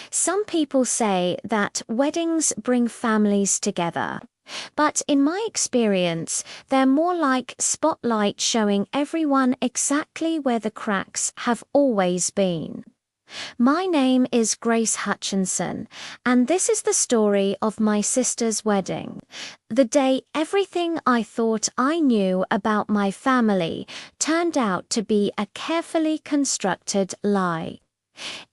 Some people say that weddings bring families together. But in my experience, they're more like spotlight showing everyone exactly where the cracks have always been. My name is Grace Hutchinson, and this is the story of my sister's wedding. The day everything I thought I knew about my family turned out to be a carefully constructed lie.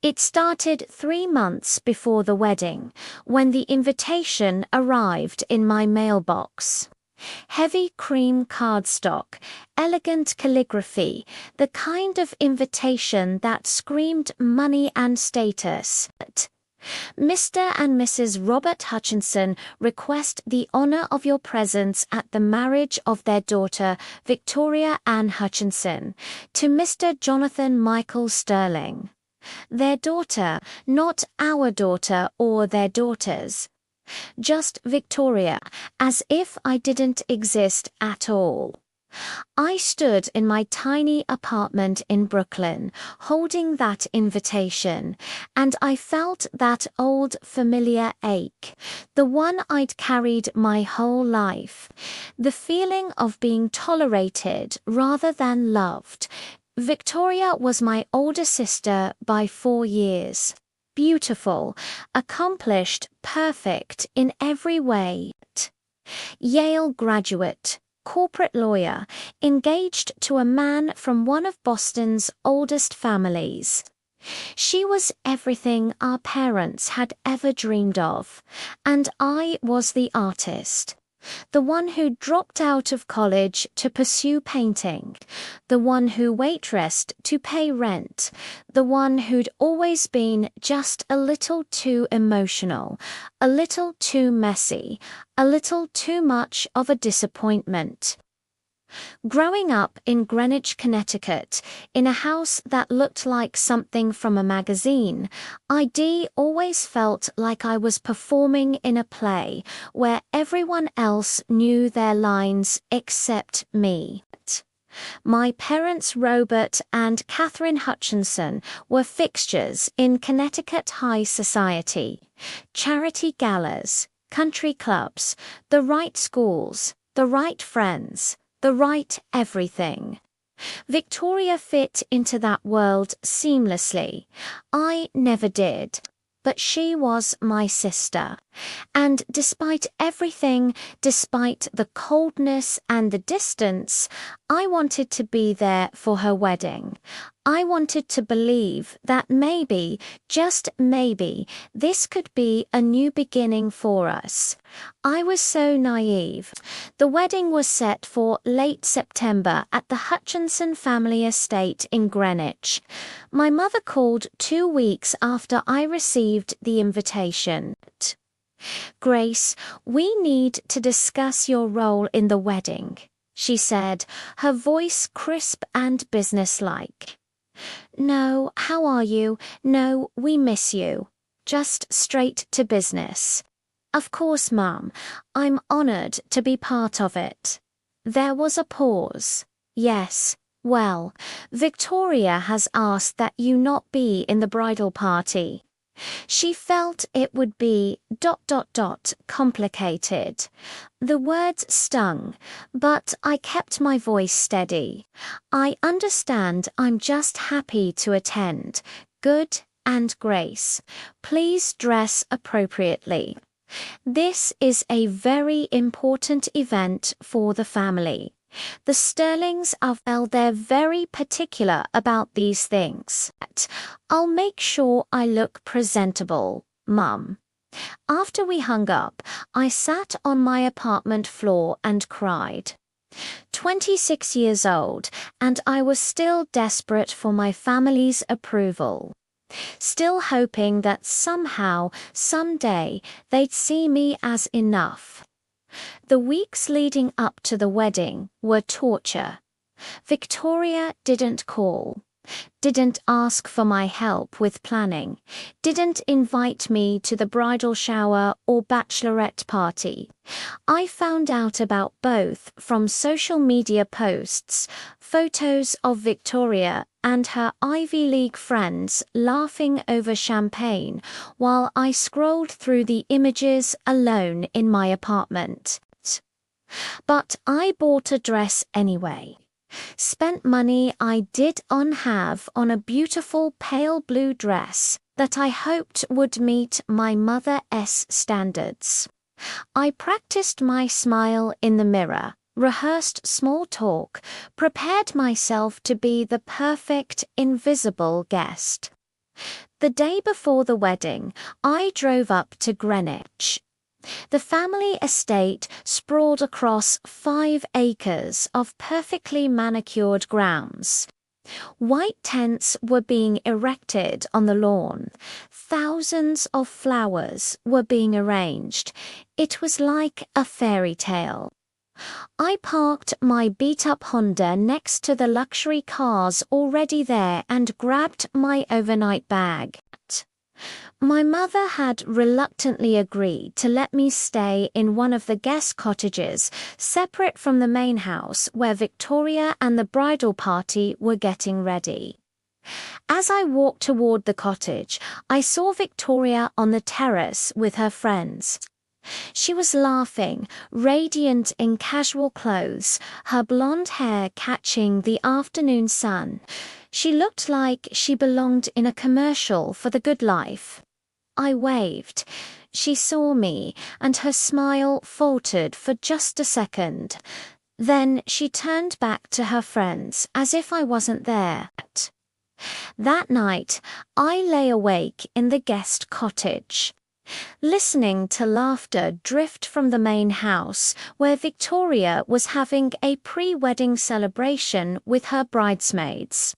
It started 3 months before the wedding, when the invitation arrived in my mailbox. Heavy cream cardstock, elegant calligraphy, the kind of invitation that screamed money and status. Mr. and Mrs. Robert Hutchinson request the honor of your presence at the marriage of their daughter, Victoria Ann Hutchinson, to Mr. Jonathan Michael Sterling. Their daughter, not our daughter or their daughters. Just Victoria, as if I didn't exist at all. I stood in my tiny apartment in Brooklyn, holding that invitation, and I felt that old familiar ache, the one I'd carried my whole life, the feeling of being tolerated rather than loved. Victoria was my older sister by 4 years. Beautiful, accomplished, perfect in every way. Yale graduate, corporate lawyer, engaged to a man from one of Boston's oldest families. She was everything our parents had ever dreamed of, and I was the artist. The one who dropped out of college to pursue painting, the one who waitressed to pay rent, the one who'd always been just a little too emotional, a little too messy, a little too much of a disappointment. Growing up in Greenwich, Connecticut, in a house that looked like something from a magazine, I always felt like I was performing in a play where everyone else knew their lines except me. My parents, Robert and Catherine Hutchinson, were fixtures in Connecticut high society, charity galas, country clubs, the right schools, the right friends, the right everything. Victoria fit into that world seamlessly. I never did. But she was my sister. And despite everything, despite the coldness and the distance, I wanted to be there for her wedding. I wanted to believe that maybe, just maybe, this could be a new beginning for us. I was so naive. The wedding was set for late September at the Hutchinson family estate in Greenwich. My mother called 2 weeks after I received the invitation. "Grace, we need to discuss your role in the wedding," she said, her voice crisp and businesslike. "No, how are you? No, we miss you." Just straight to business. "Of course, Mum. I'm honored to be part of it." There was a pause. "Yes, well, Victoria has asked that you not be in the bridal party. She felt it would be ... complicated." The words stung, but I kept my voice steady. "I understand. I'm just happy to attend. Good, and Grace, please dress appropriately. This is a very important event for the family. The Sterlings they're very particular about these things. I'll make sure I look presentable, Mum." After we hung up, I sat on my apartment floor and cried. 26 years old, and I was still desperate for my family's approval. Still hoping that somehow, someday, they'd see me as enough. The weeks leading up to the wedding were torture. Victoria didn't call, didn't ask for my help with planning, didn't invite me to the bridal shower or bachelorette party. I found out about both from social media posts, photos of Victoria and her Ivy League friends laughing over champagne while I scrolled through the images alone in my apartment. But I bought a dress anyway. Spent money I did on have on a beautiful pale blue dress that I hoped would meet my mother's standards. I practiced my smile in the mirror, rehearsed small talk, prepared myself to be the perfect invisible guest. The day before the wedding, I drove up to Greenwich. The family estate sprawled across 5 acres of perfectly manicured grounds. White tents were being erected on the lawn. Thousands of flowers were being arranged. It was like a fairy tale. I parked my beat-up Honda next to the luxury cars already there and grabbed my overnight bag. My mother had reluctantly agreed to let me stay in one of the guest cottages separate from the main house where Victoria and the bridal party were getting ready. As I walked toward the cottage, I saw Victoria on the terrace with her friends. She was laughing, radiant in casual clothes, her blonde hair catching the afternoon sun. She looked like she belonged in a commercial for the good life. I waved. She saw me, and her smile faltered for just a second. Then she turned back to her friends as if I wasn't there. That night, I lay awake in the guest cottage, listening to laughter drift from the main house where Victoria was having a pre-wedding celebration with her bridesmaids.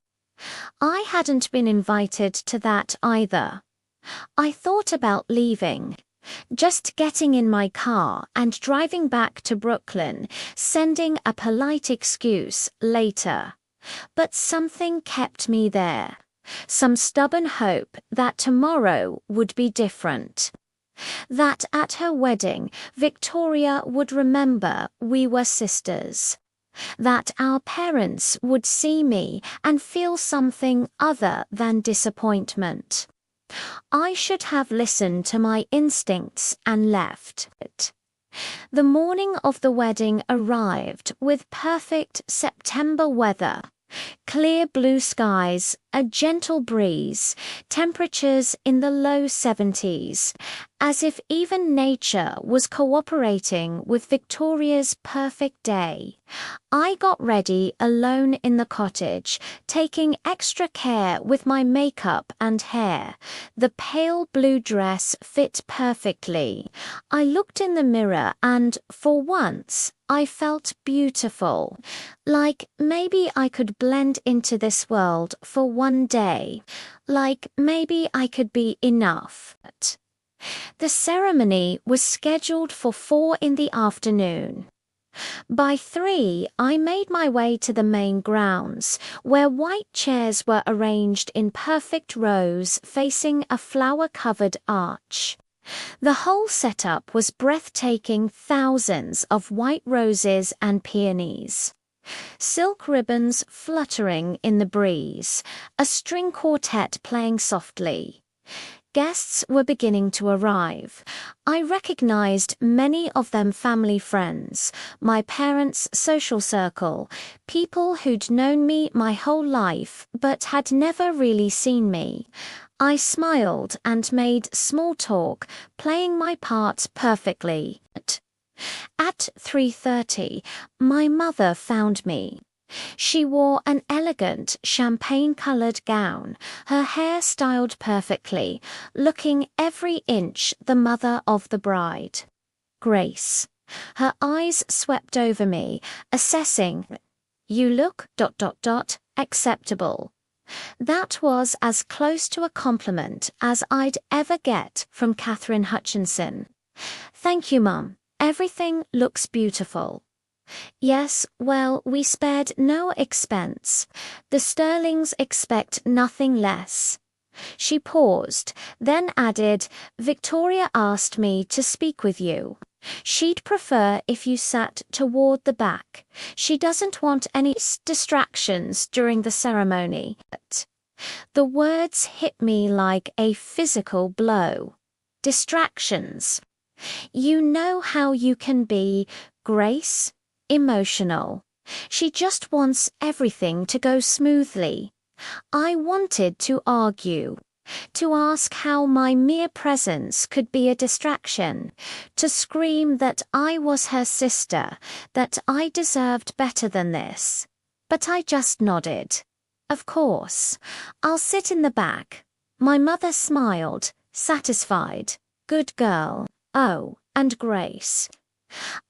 I hadn't been invited to that either. I thought about leaving, just getting in my car and driving back to Brooklyn, sending a polite excuse later. But something kept me there, some stubborn hope that tomorrow would be different. That at her wedding, Victoria would remember we were sisters. That our parents would see me and feel something other than disappointment. I should have listened to my instincts and left. The morning of the wedding arrived with perfect September weather. Clear blue skies, a gentle breeze, temperatures in the low 70s, as if even nature was cooperating with Victoria's perfect day. I got ready alone in the cottage, taking extra care with my makeup and hair. The pale blue dress fit perfectly. I looked in the mirror and, for once, I felt beautiful. Like maybe I could blend into this world for one day. Like maybe I could be enough. The ceremony was scheduled for 4 in the afternoon. By 3, I made my way to the main grounds, where white chairs were arranged in perfect rows facing a flower-covered arch. The whole setup was breathtaking, thousands of white roses and peonies. Silk ribbons fluttering in the breeze, a string quartet playing softly. Guests were beginning to arrive. I recognized many of them family friends, my parents' social circle, people who'd known me my whole life but had never really seen me. I smiled and made small talk, playing my part perfectly. At 3:30, my mother found me. She wore an elegant champagne-colored gown, her hair styled perfectly, looking every inch the mother of the bride. Grace. Her eyes swept over me, assessing, "You look ... acceptable." That was as close to a compliment as I'd ever get from Catherine Hutchinson. "Thank you, Mum. Everything looks beautiful." "Yes, well, we spared no expense. The Sterlings expect nothing less." She paused, then added, "Victoria asked me to speak with you." She'd prefer if you sat toward the back. She doesn't want any distractions during the ceremony. The words hit me like a physical blow. Distractions. You know how you can be, Grace, emotional. She just wants everything to go smoothly. I wanted to argue, to ask how my mere presence could be a distraction, to scream that I was her sister, that I deserved better than this. But I just nodded. Of course, I'll sit in the back. My mother smiled, satisfied. Good girl. Oh, and Grace.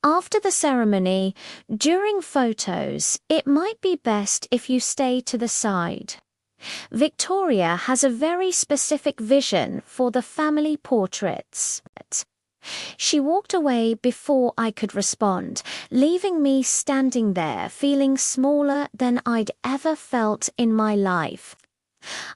After the ceremony, during photos, it might be best if you stay to the side. Victoria has a very specific vision for the family portraits. She walked away before I could respond, leaving me standing there feeling smaller than I'd ever felt in my life.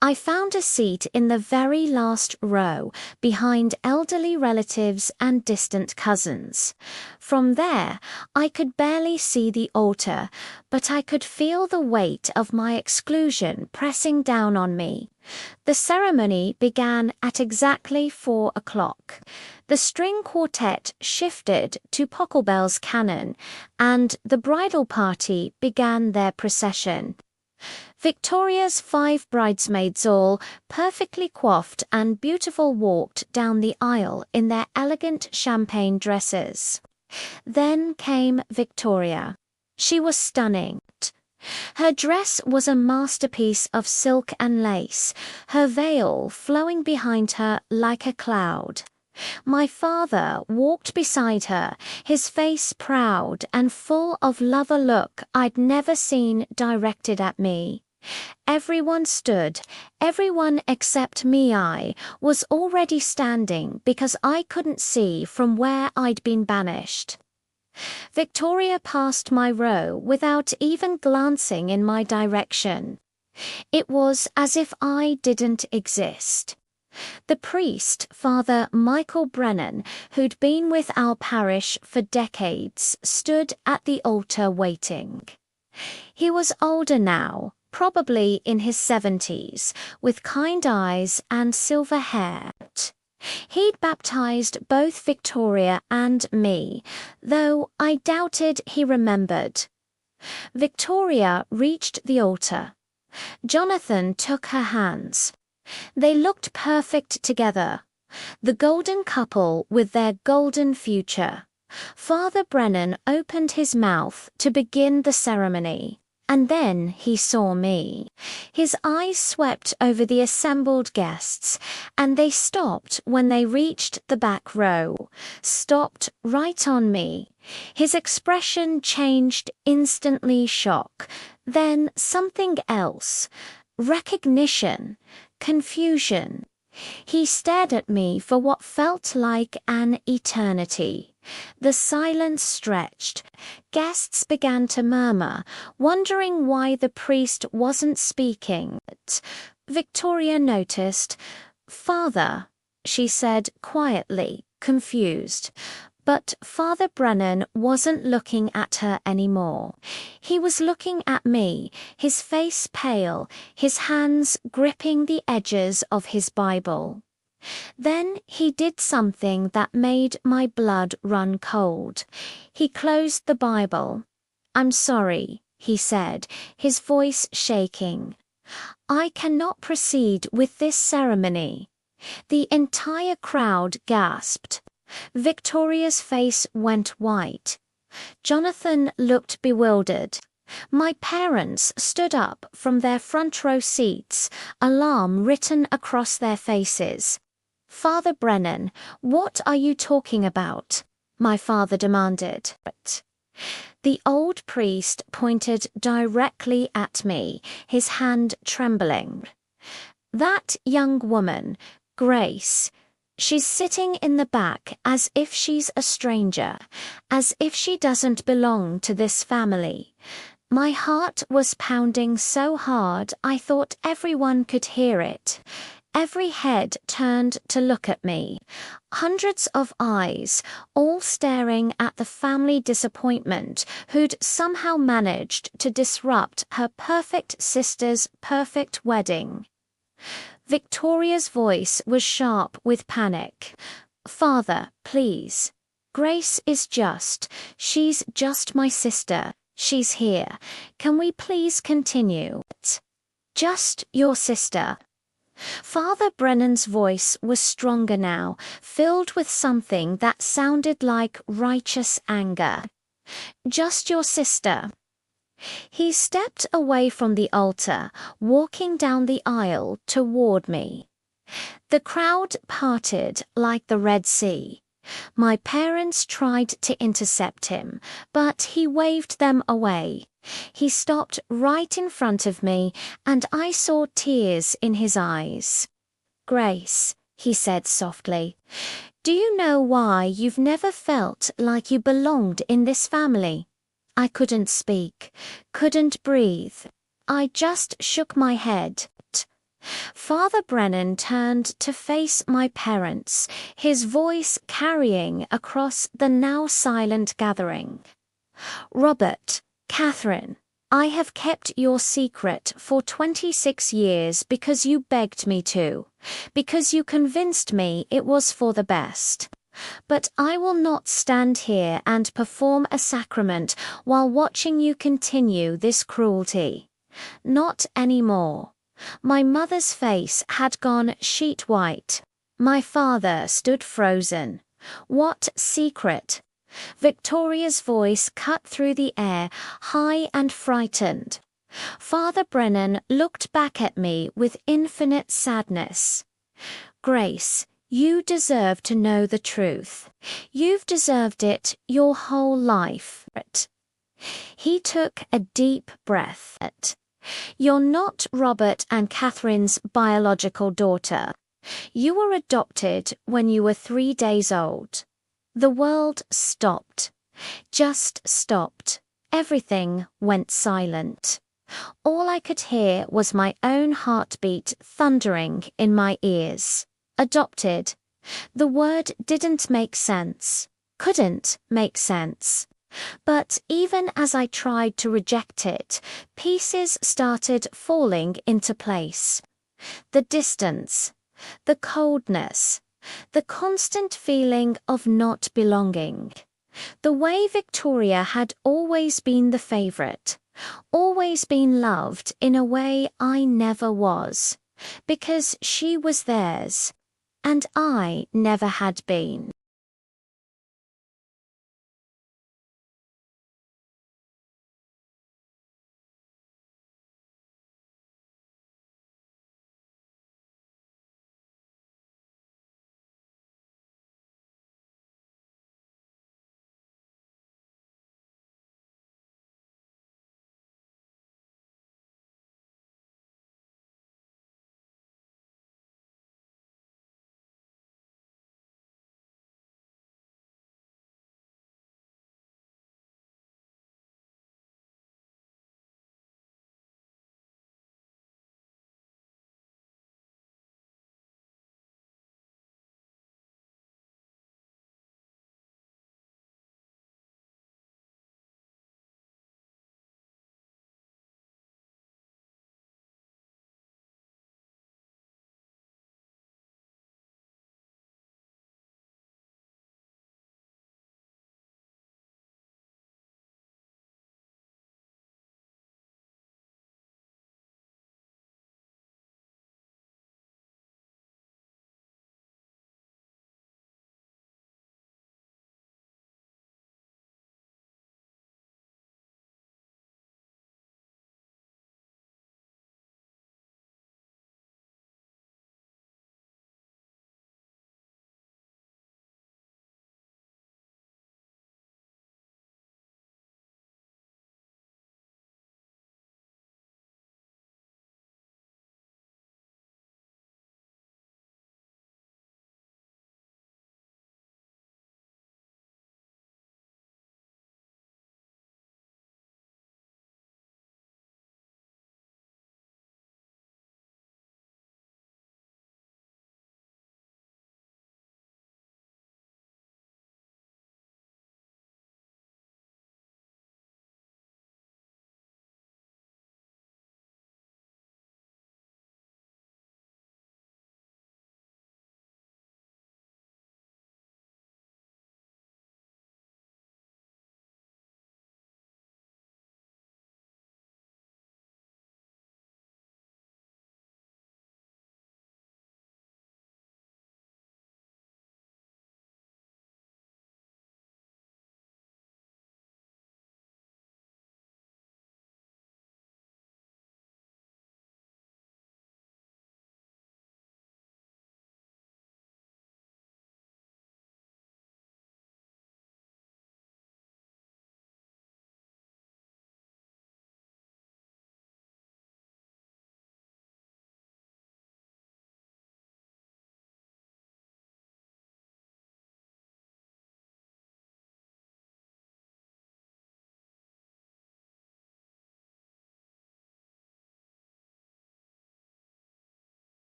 I found a seat in the very last row, behind elderly relatives and distant cousins. From there, I could barely see the altar, but I could feel the weight of my exclusion pressing down on me. The ceremony began at exactly 4 o'clock. The string quartet shifted to Pocklebell's canon, and the bridal party began their procession. Victoria's 5 bridesmaids, all perfectly coiffed and beautiful, walked down the aisle in their elegant champagne dresses. Then came Victoria. She was stunning. Her dress was a masterpiece of silk and lace, her veil flowing behind her like a cloud. My father walked beside her, his face proud and full of love, a look I'd never seen directed at me. Everyone stood, everyone except me. I was already standing because I couldn't see from where I'd been banished. Victoria passed my row without even glancing in my direction. It was as if I didn't exist. The priest, Father Michael Brennan, who'd been with our parish for decades, stood at the altar waiting. He was older now, probably in his 70s, with kind eyes and silver hair. He'd baptized both Victoria and me, though I doubted he remembered. Victoria reached the altar. Jonathan took her hands. They looked perfect together, the golden couple with their golden future. Father Brennan opened his mouth to begin the ceremony, and then he saw me. His eyes swept over the assembled guests, and they stopped when they reached the back row, stopped right on me. His expression changed instantly: shock, then something else, recognition, confusion. He stared at me for what felt like an eternity. The silence stretched. Guests began to murmur, wondering why the priest wasn't speaking. Victoria noticed. "Father," she said quietly, confused. But Father Brennan wasn't looking at her anymore. He was looking at me, his face pale, his hands gripping the edges of his Bible. Then he did something that made my blood run cold. He closed the Bible. "I'm sorry," he said, his voice shaking. "I cannot proceed with this ceremony." The entire crowd gasped. Victoria's face went white. Jonathan looked bewildered. My parents stood up from their front row seats, alarm written across their faces. "Father Brennan, what are you talking about?" my father demanded. The old priest pointed directly at me, his hand trembling. "That young woman, Grace, she's sitting in the back as if she's a stranger, as if she doesn't belong to this family." My heart was pounding so hard I thought everyone could hear it. Every head turned to look at me. Hundreds of eyes, all staring at the family disappointment who'd somehow managed to disrupt her perfect sister's perfect wedding. Victoria's voice was sharp with panic. "Father, please. Grace is she's just my sister. She's here. Can we please continue? Just your sister." Father Brennan's voice was stronger now, filled with something that sounded like righteous anger. "Just your sister." He stepped away from the altar, walking down the aisle toward me. The crowd parted like the Red Sea. My parents tried to intercept him, but he waved them away. He stopped right in front of me, and I saw tears in his eyes. "Grace," he said softly, "do you know why you've never felt like you belonged in this family?" I couldn't speak, couldn't breathe. I just shook my head. Father Brennan turned to face my parents, his voice carrying across the now silent gathering. "Robert, Catherine, I have kept your secret for 26 years because you begged me to, because you convinced me it was for the best. But I will not stand here and perform a sacrament while watching you continue this cruelty. Not anymore." My mother's face had gone sheet white. My father stood frozen. "What secret?" Victoria's voice cut through the air, high and frightened. Father Brennan looked back at me with infinite sadness. "Grace, you deserve to know the truth. You've deserved it your whole life." He took a deep breath. "You're not Robert and Catherine's biological daughter. You were adopted when you were 3 days old." The world stopped. Just stopped. Everything went silent. All I could hear was my own heartbeat thundering in my ears. Adopted. The word didn't make sense. Couldn't make sense. But even as I tried to reject it, pieces started falling into place. The distance, the coldness, the constant feeling of not belonging. The way Victoria had always been the favorite, always been loved in a way I never was, because she was theirs, and I never had been.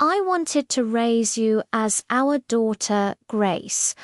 I wanted to raise you as our daughter, Grace.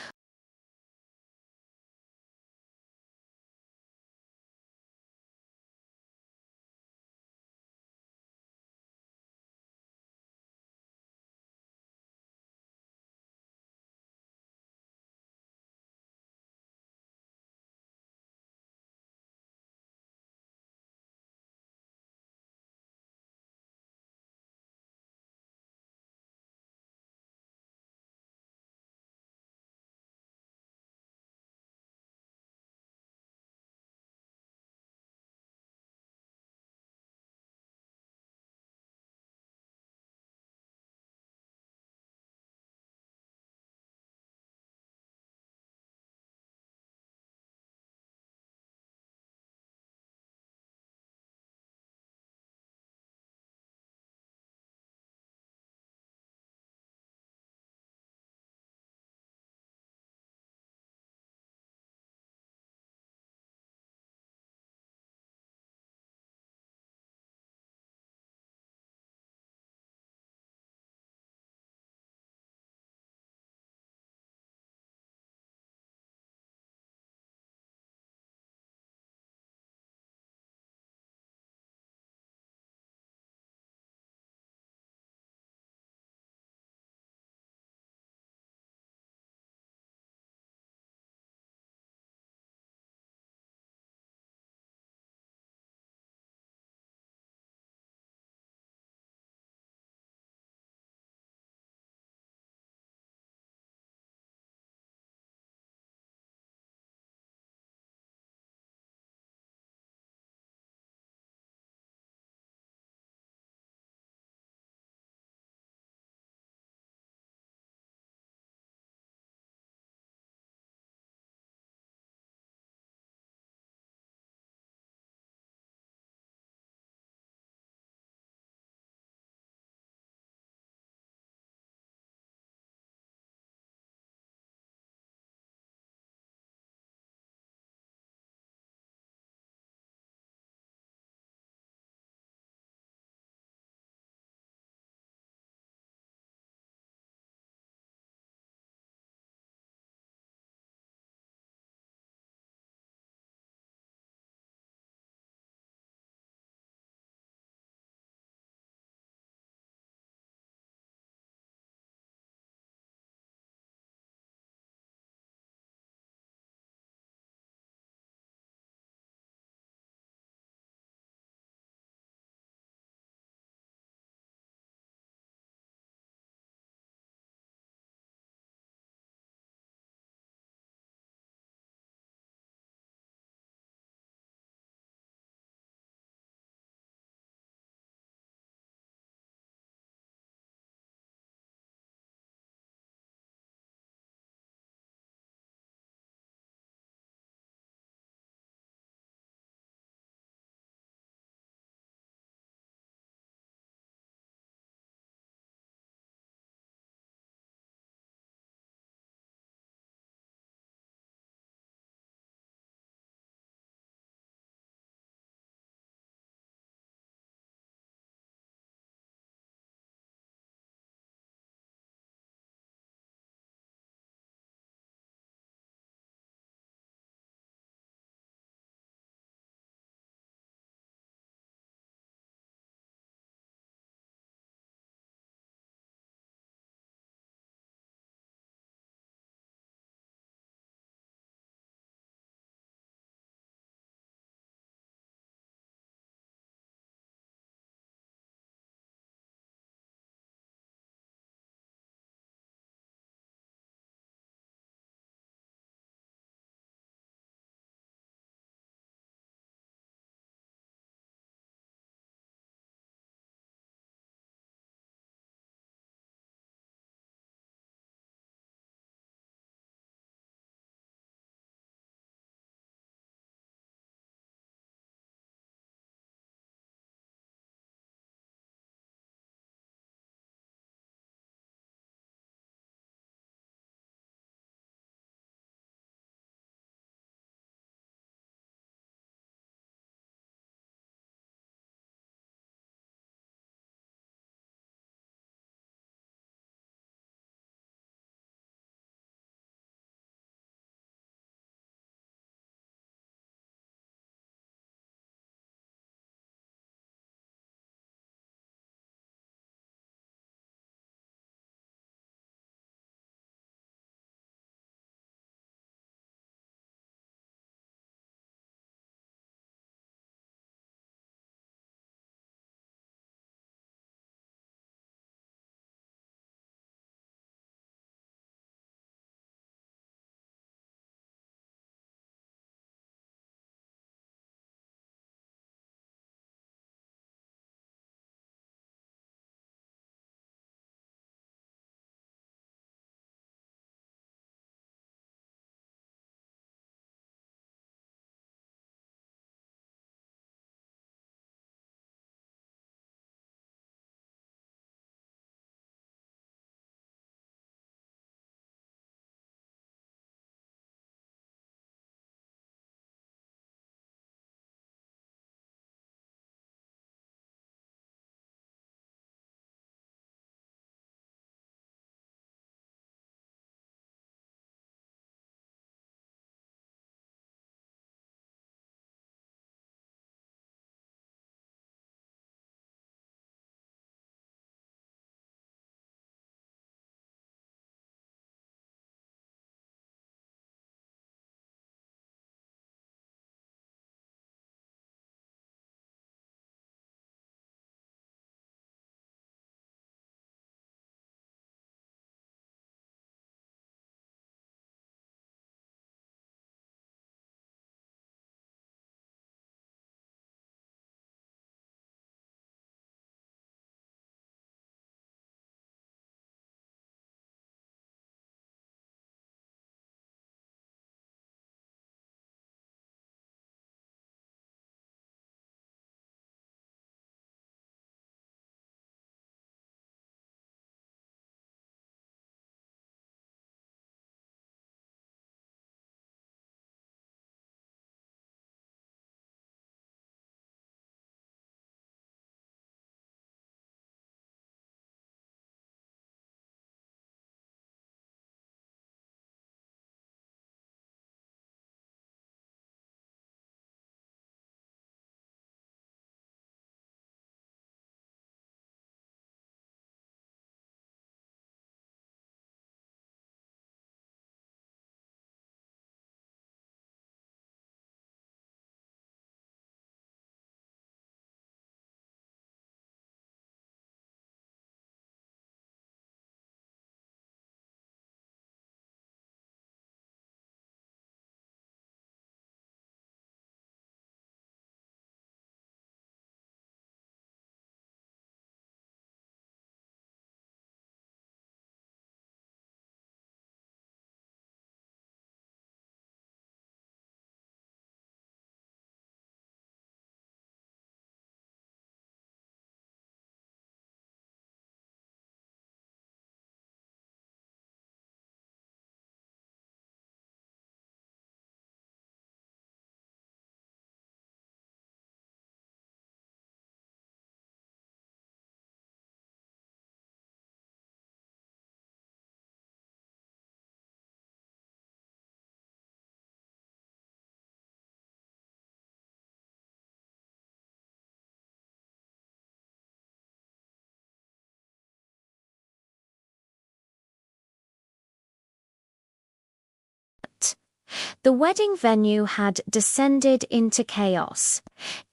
The wedding venue had descended into chaos.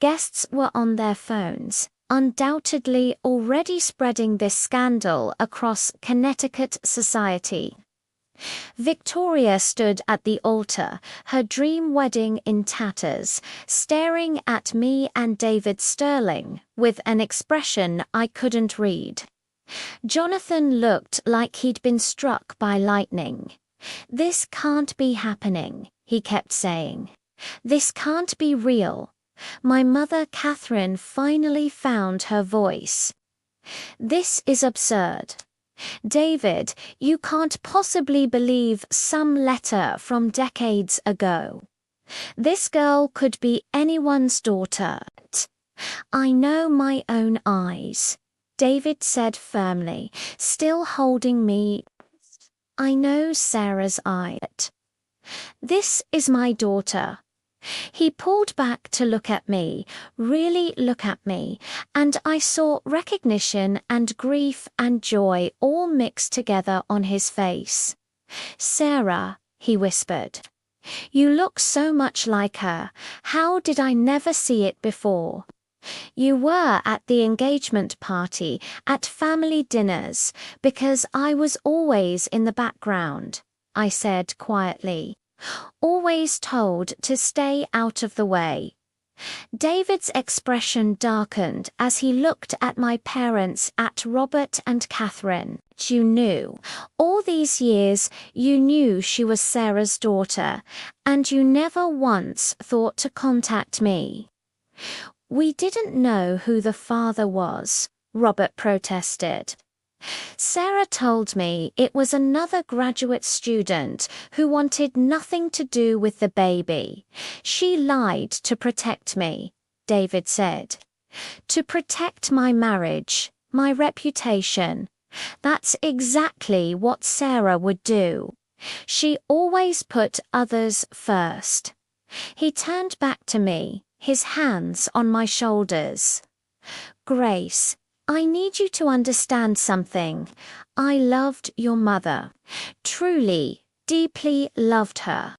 Guests were on their phones, undoubtedly already spreading this scandal across Connecticut society. Victoria stood at the altar, her dream wedding in tatters, staring at me and David Sterling with an expression I couldn't read. Jonathan looked like he'd been struck by lightning. "This can't be happening," he kept saying. "This can't be real." My mother Catherine finally found her voice. "This is absurd. David, you can't possibly believe some letter from decades ago. This girl could be anyone's daughter." "I know my own eyes," David said firmly, still holding me. "I know Sarah's eyes. This is my daughter." He pulled back to look at me, really look at me, and I saw recognition and grief and joy all mixed together on his face. "Sarah," he whispered, "you look so much like her. How did I never see it before?" "You were at the engagement party, at family dinners, because I was always in the background," I said quietly. "Always told to stay out of the way." David's expression darkened as he looked at my parents, at Robert and Catherine. "You knew. All these years, you knew she was Sarah's daughter, and you never once thought to contact me." "We didn't know who the father was," Robert protested. "Sarah told me it was another graduate student who wanted nothing to do with the baby. She lied to protect me," David said. "To protect my marriage, my reputation. That's exactly what Sarah would do. She always put others first." He turned back to me, his hands on my shoulders. "Grace, I need you to understand something. I loved your mother. Truly, deeply loved her.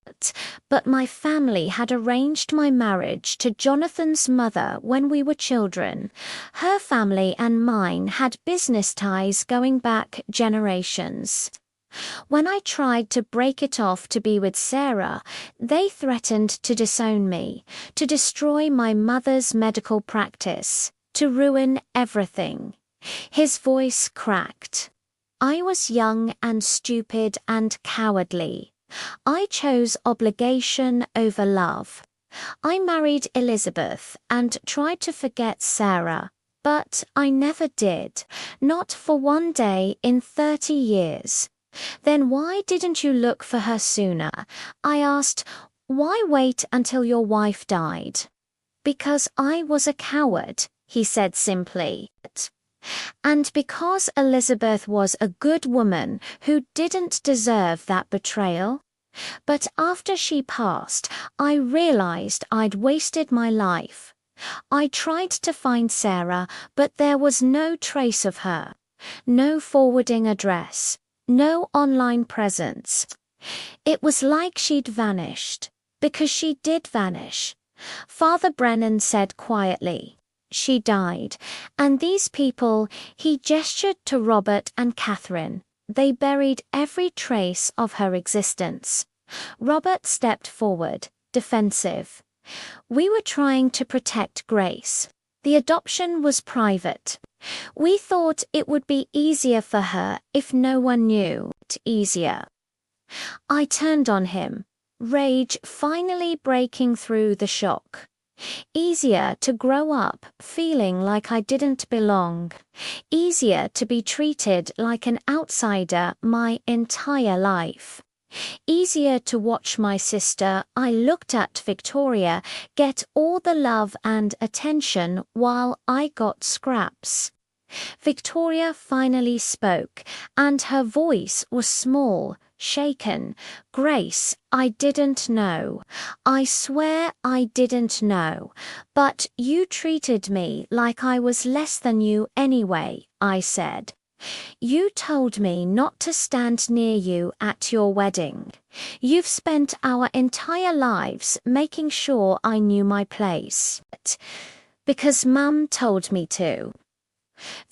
But my family had arranged my marriage to Jonathan's mother when we were children. Her family and mine had business ties going back generations. When I tried to break it off to be with Sarah, they threatened to disown me, to destroy my mother's medical practice, to ruin everything." His voice cracked. "I was young and stupid and cowardly. I chose obligation over love. I married Elizabeth and tried to forget Sarah, but I never did, not for one day in 30 years. Then why didn't you look for her sooner?" I asked. "Why wait until your wife died?" "Because I was a coward," he said simply. "And because Elizabeth was a good woman who didn't deserve that betrayal. But after she passed, I realized I'd wasted my life. I tried to find Sarah, but there was no trace of her. No forwarding address. No online presence. It was like she'd vanished. Because she did vanish." Father Brennan said quietly. "She died. And these people," he gestured to Robert and Catherine, "they buried every trace of her existence." Robert stepped forward, defensive. "We were trying to protect Grace. The adoption was private. We thought it would be easier for her if no one knew. Easier." I turned on him, rage finally breaking through the shock. Easier to grow up feeling like I didn't belong. Easier to be treated like an outsider my entire life. Easier to watch my sister, I looked at Victoria, get all the love and attention while I got scraps. Victoria finally spoke, and her voice was small, shaken. "Grace, I didn't know. I swear I didn't know. But you treated me like I was less than you anyway," I said. You told me not to stand near you at your wedding. You've spent our entire lives making sure I knew my place. Because Mum told me to.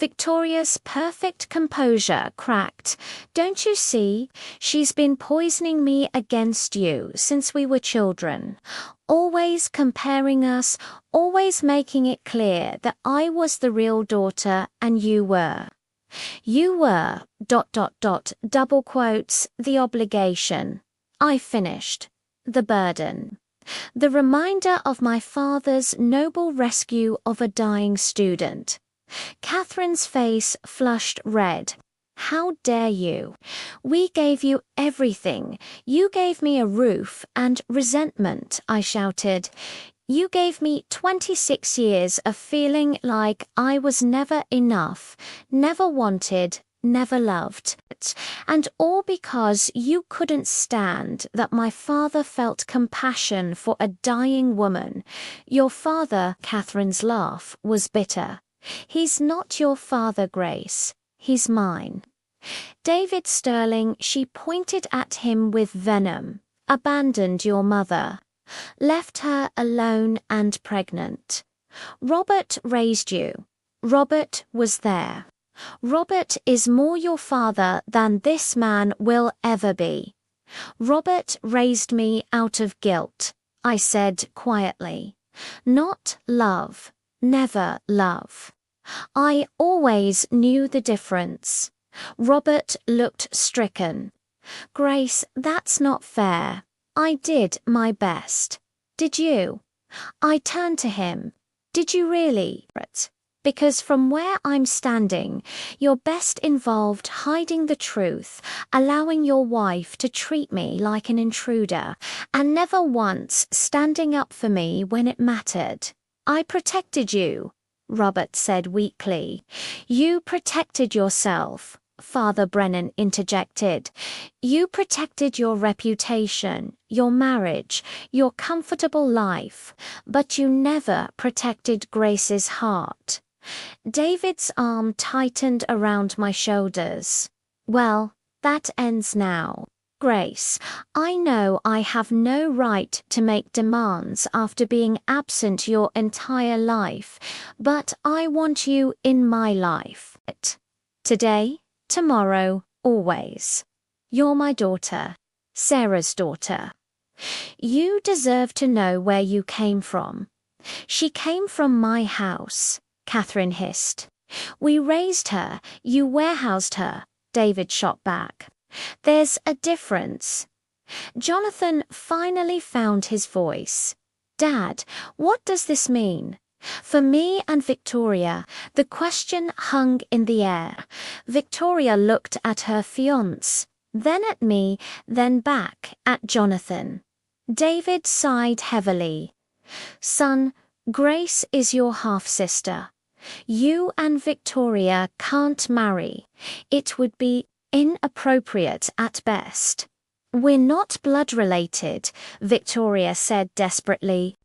Victoria's perfect composure cracked. Don't you see? She's been poisoning me against you since we were children. Always comparing us, always making it clear that I was the real daughter and you were. You were, ... double quotes, the obligation. I finished. The burden. The reminder of my father's noble rescue of a dying student. Catherine's face flushed red. How dare you? We gave you everything. You gave me a roof and resentment, I shouted. You gave me 26 years of feeling like I was never enough, never wanted, never loved. And all because you couldn't stand that my father felt compassion for a dying woman. Your father, Catherine's laugh, was bitter. He's not your father, Grace. He's mine. David Sterling, she pointed at him with venom, abandoned your mother. Left her alone and pregnant. Robert raised you. Robert was there. Robert is more your father than this man will ever be. Robert raised me out of guilt, I said quietly. Not love. Never love. I always knew the difference. Robert looked stricken. Grace, that's not fair. I did my best. Did you? I turned to him. Did you really? Because from where I'm standing, your best involved hiding the truth, allowing your wife to treat me like an intruder, and never once standing up for me when it mattered. I protected you, Robert said weakly. You protected yourself, Father Brennan interjected. You protected your reputation, your marriage, your comfortable life, but you never protected Grace's heart. David's arm tightened around my shoulders. Well, that ends now. Grace, I know I have no right to make demands after being absent your entire life, but I want you in my life. Today, tomorrow, always. You're my daughter, Sarah's daughter. You deserve to know where you came from. She came from my house, Catherine hissed. We raised her, you warehoused her, David shot back. There's a difference. Jonathan finally found his voice. Dad, what does this mean? For me and Victoria, the question hung in the air. Victoria looked at her fiancé, then at me, then back at Jonathan. David sighed heavily. Son, Grace is your half-sister. You and Victoria can't marry. It would be inappropriate at best. We're not blood-related, Victoria said desperately.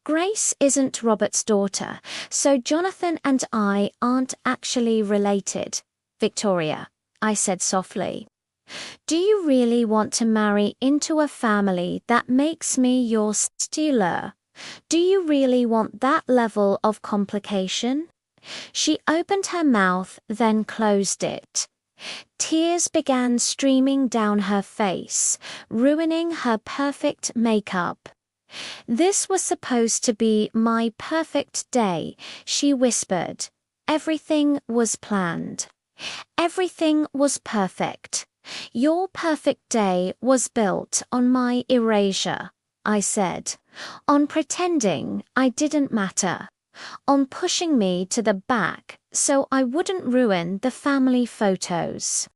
Grace isn't Robert's daughter, so Jonathan and I aren't actually related, Victoria, I said softly. Do you really want to marry into a family that makes me your stealer? Do you really want that level of complication? She opened her mouth, then closed it. Tears began streaming down her face, ruining her perfect makeup. This was supposed to be my perfect day, she whispered. Everything was planned. Everything was perfect. Your perfect day was built on my erasure, I said, on pretending I didn't matter, on pushing me to the back so I wouldn't ruin the family photos.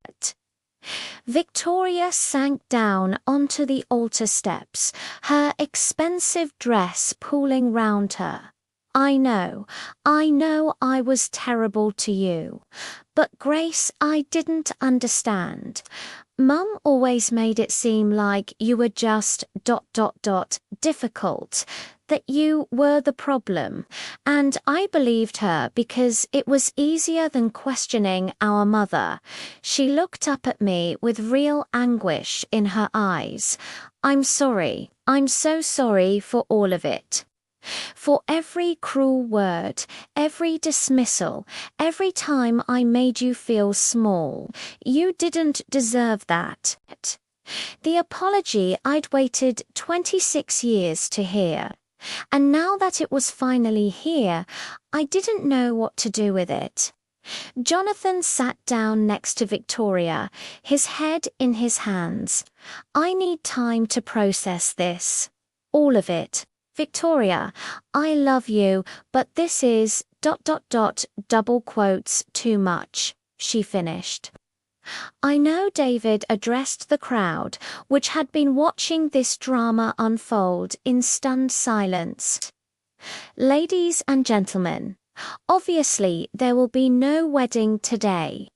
Victoria sank down onto the altar steps, her expensive dress pooling round her. I know I was terrible to you. But Grace, I didn't understand. Mum always made it seem like you were just ... difficult. that you were the problem, and I believed her because it was easier than questioning our mother. She looked up at me with real anguish in her eyes. I'm sorry. I'm so sorry for all of it. For every cruel word, every dismissal, every time I made you feel small. You didn't deserve that. The apology I'd waited 26 years to hear. And now that it was finally here, I didn't know what to do with it. Jonathan sat down next to Victoria, his head in his hands. I need time to process this. All of it. Victoria, I love you, but this is ... double quotes too much, she finished. I know David addressed the crowd, which had been watching this drama unfold in stunned silence. Ladies and gentlemen, obviously there will be no wedding today.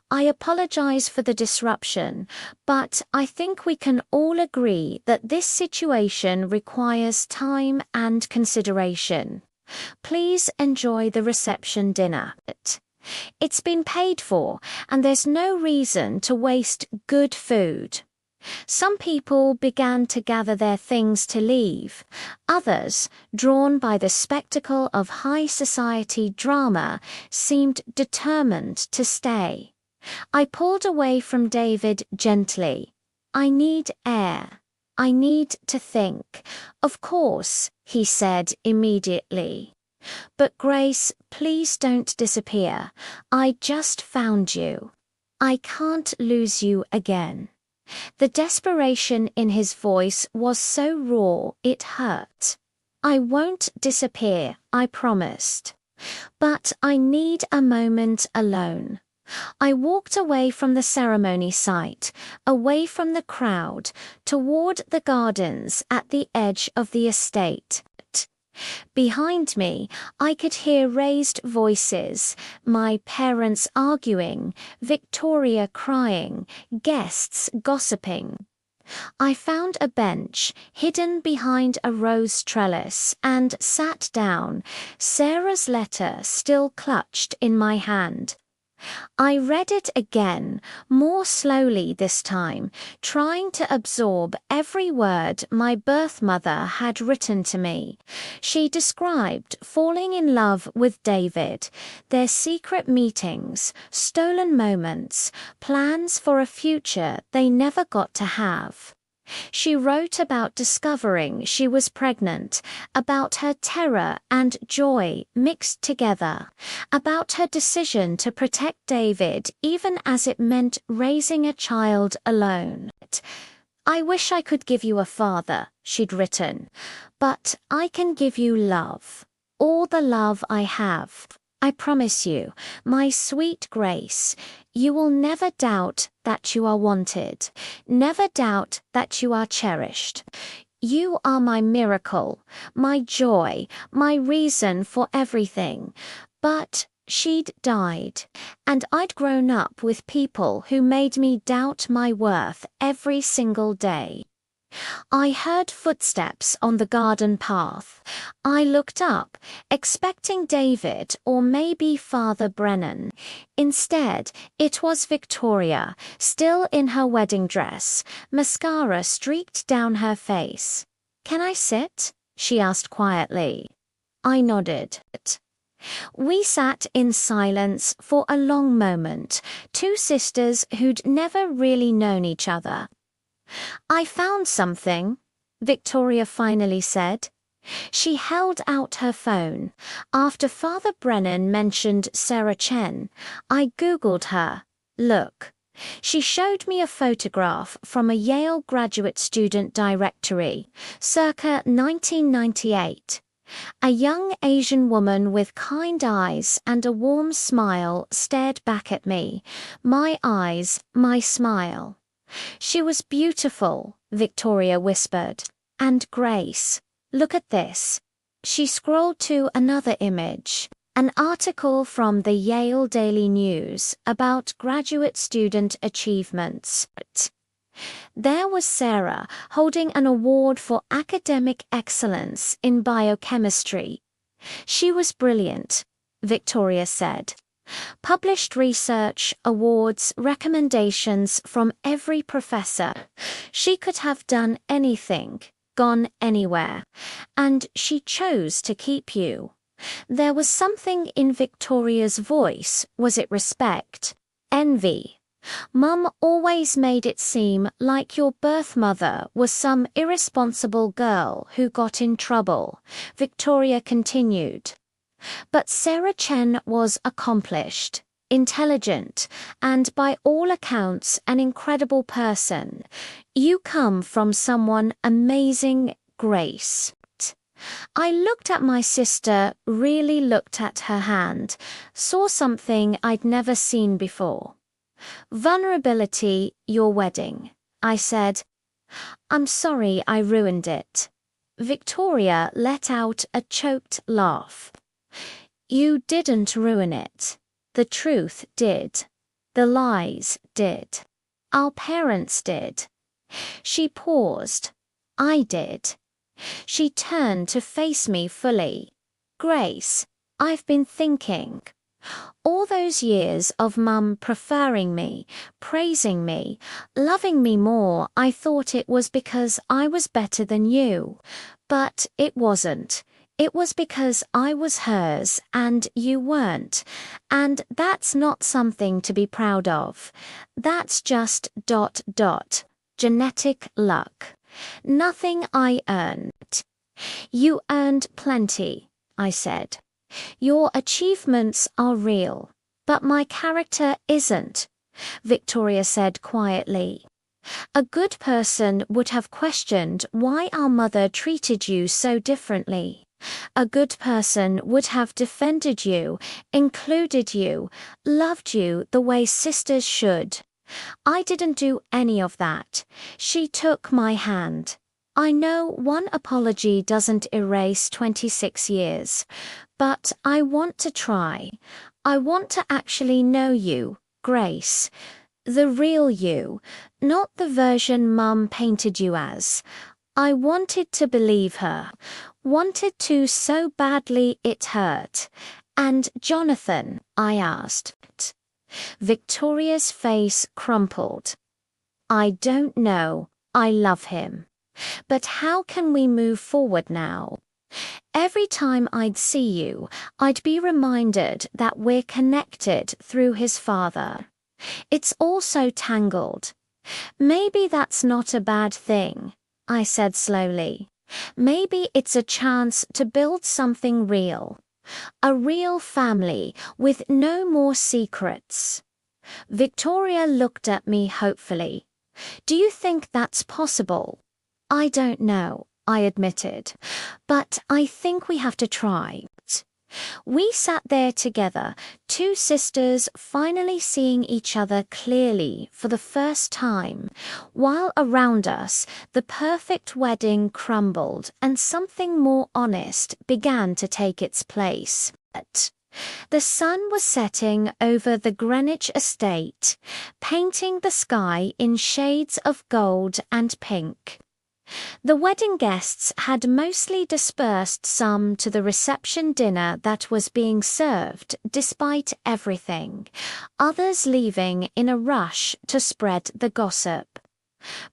I apologize for the disruption, but I think we can all agree that this situation requires time and consideration. Please enjoy the reception dinner. It's been paid for, and there's no reason to waste good food. Some people began to gather their things to leave. Others, drawn by the spectacle of high society drama, seemed determined to stay. I pulled away from David gently. I need air. I need to think. Of course, he said immediately. But Grace, please don't disappear. I just found you. I can't lose you again. The desperation in his voice was so raw it hurt. I won't disappear, I promised. But I need a moment alone. I walked away from the ceremony site, away from the crowd, toward the gardens at the edge of the estate. Behind me, I could hear raised voices, my parents arguing, Victoria crying, guests gossiping. I found a bench, hidden behind a rose trellis, and sat down, Sarah's letter still clutched in my hand. I read it again, more slowly this time, trying to absorb every word my birth mother had written to me. She described falling in love with David, their secret meetings, stolen moments, plans for a future they never got to have. She wrote about discovering she was pregnant, about her terror and joy mixed together, about her decision to protect David even as it meant raising a child alone. I wish I could give you a father, she'd written, but I can give you love. All the love I have. I promise you, my sweet Grace, you will never doubt that you are wanted, never doubt that you are cherished. You are my miracle, my joy, my reason for everything. But she'd died, and I'd grown up with people who made me doubt my worth every single day. I heard footsteps on the garden path. I looked up, expecting David or maybe Father Brennan. Instead, it was Victoria, still in her wedding dress, mascara streaked down her face. "Can I sit?" she asked quietly. I nodded. We sat in silence for a long moment, two sisters who'd never really known each other. "I found something," Victoria finally said. She held out her phone. After Father Brennan mentioned Sarah Chen, I Googled her. Look. She showed me a photograph from a Yale graduate student directory, circa 1998. A young Asian woman with kind eyes and a warm smile stared back at me. My eyes, my smile. "She was beautiful," Victoria whispered. "And Grace, look at this." She scrolled to another image, an article from the Yale Daily News about graduate student achievements. There was Sarah holding an award for academic excellence in biochemistry. She was brilliant, Victoria said. Published research, awards, recommendations from every professor. She could have done anything, gone anywhere, and she chose to keep you. There was something in Victoria's voice. Was it respect? Envy? Mum always made it seem like your birth mother was some irresponsible girl who got in trouble, Victoria continued. But Sarah Chen was accomplished, intelligent, and by all accounts an incredible person. You come from someone amazing, Grace. I looked at my sister, really looked at her hand, saw something I'd never seen before. Vulnerability, your wedding. I said, I'm sorry I ruined it. Victoria let out a choked laugh. You didn't ruin it. The truth did. The lies did. Our parents did. She paused. I did. She turned to face me fully. Grace, I've been thinking. All those years of Mum preferring me, praising me, loving me more, I thought it was because I was better than you. But it wasn't. It was because I was hers and you weren't. And that's not something to be proud of. That's just ... genetic luck. Nothing I earned. You earned plenty, I said. Your achievements are real, but my character isn't, Victoria said quietly. A good person would have questioned why our mother treated you so differently. A good person would have defended you, included you, loved you the way sisters should. I didn't do any of that. She took my hand. I know one apology doesn't erase 26 years, but I want to try. I want to actually know you, Grace. The real you, not the version Mum painted you as. I wanted to believe her, wanted to so badly it hurt. And Jonathan, I asked. Victoria's face crumpled. I don't know. I love him. But how can we move forward now? Every time I'd see you, I'd be reminded that we're connected through his father. It's all so tangled. Maybe that's not a bad thing, I said slowly. Maybe it's a chance to build something real. A real family with no more secrets. Victoria looked at me hopefully. Do you think that's possible? I don't know, I admitted, but I think we have to try. We sat there together, two sisters finally seeing each other clearly for the first time, while around us the perfect wedding crumbled and something more honest began to take its place. The sun was setting over the Greenwich estate, painting the sky in shades of gold and pink. The wedding guests had mostly dispersed, some to the reception dinner that was being served despite everything, others leaving in a rush to spread the gossip.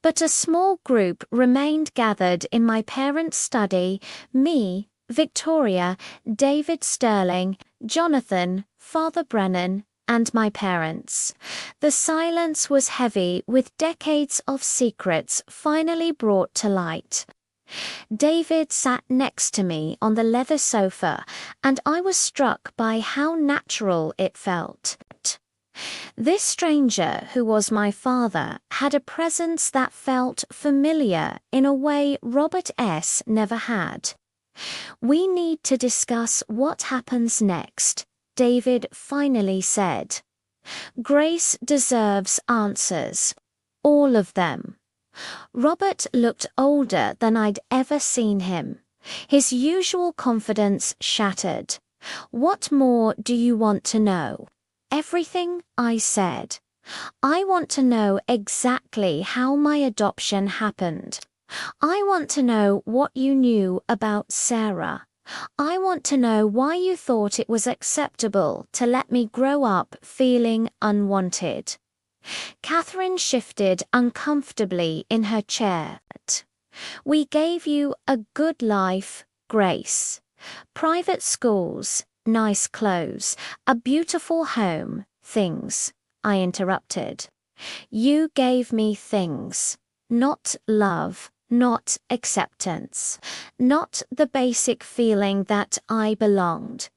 But a small group remained gathered in my parents' study, me, Victoria, David Sterling, Jonathan, Father Brennan, and my parents. The silence was heavy with decades of secrets finally brought to light. David sat next to me on the leather sofa, and I was struck by how natural it felt. This stranger, who was my father, had a presence that felt familiar in a way Robert S. never had. We need to discuss what happens next, David finally said. Grace deserves answers. All of them. Robert looked older than I'd ever seen him. His usual confidence shattered. What more do you want to know? Everything, I said. I want to know exactly how my adoption happened. I want to know what you knew about Sarah. I want to know why you thought it was acceptable to let me grow up feeling unwanted. Catherine shifted uncomfortably in her chair. We gave you a good life, Grace. Private schools, nice clothes, a beautiful home, things. I interrupted. You gave me things, not love, not acceptance, not the basic feeling that I belonged.